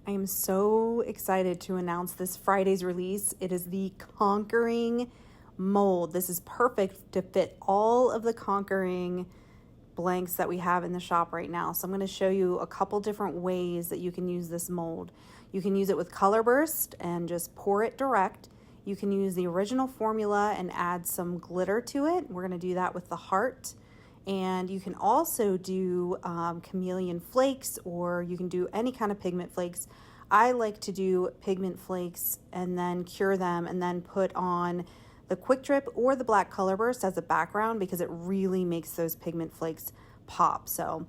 I am so excited to announce this Friday's release. It is the Conquering mold. This is perfect to fit all of the Conquering blanks that we have in the shop right now. So I'm going to show you a couple different ways that you can use this mold. You can use it with color burst and just pour it direct. You can use the original formula and add some glitter to it. We're going to do that with the heart. And you can also do chameleon flakes, or you can do any kind of pigment flakes. I like to do pigment flakes and then cure them and then put on the quick drip or the black color burst as a background because it really makes those pigment flakes pop. So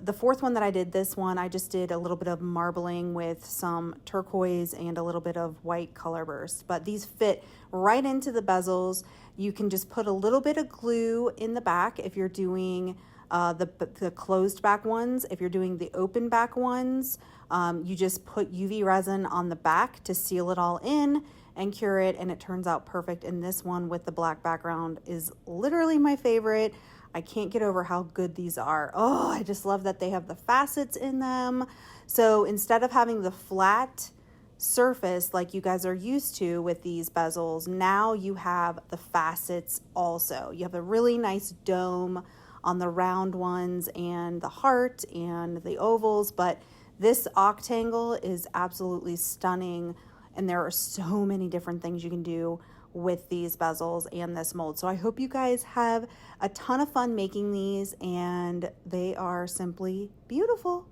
the fourth one that I did, this one, I just did a little bit of marbling with some turquoise and a little bit of white color burst. But these fit right into the bezels. You can just put a little bit of glue in the back if you're doing the closed back ones. If you're doing the open back ones, you just put UV resin on the back to seal it all in and cure it, and it turns out perfect. And this one with the black background is literally my favorite. I can't get over how good these are. Oh, I just love that they have the facets in them. So instead of having the flat surface like you guys are used to with these bezels, now you have the facets also. You have a really nice dome on the round ones and the heart and the ovals, but this octangle is absolutely stunning, and there are so many different things you can do with these bezels and this mold. So I hope you guys have a ton of fun making these, and they are simply beautiful.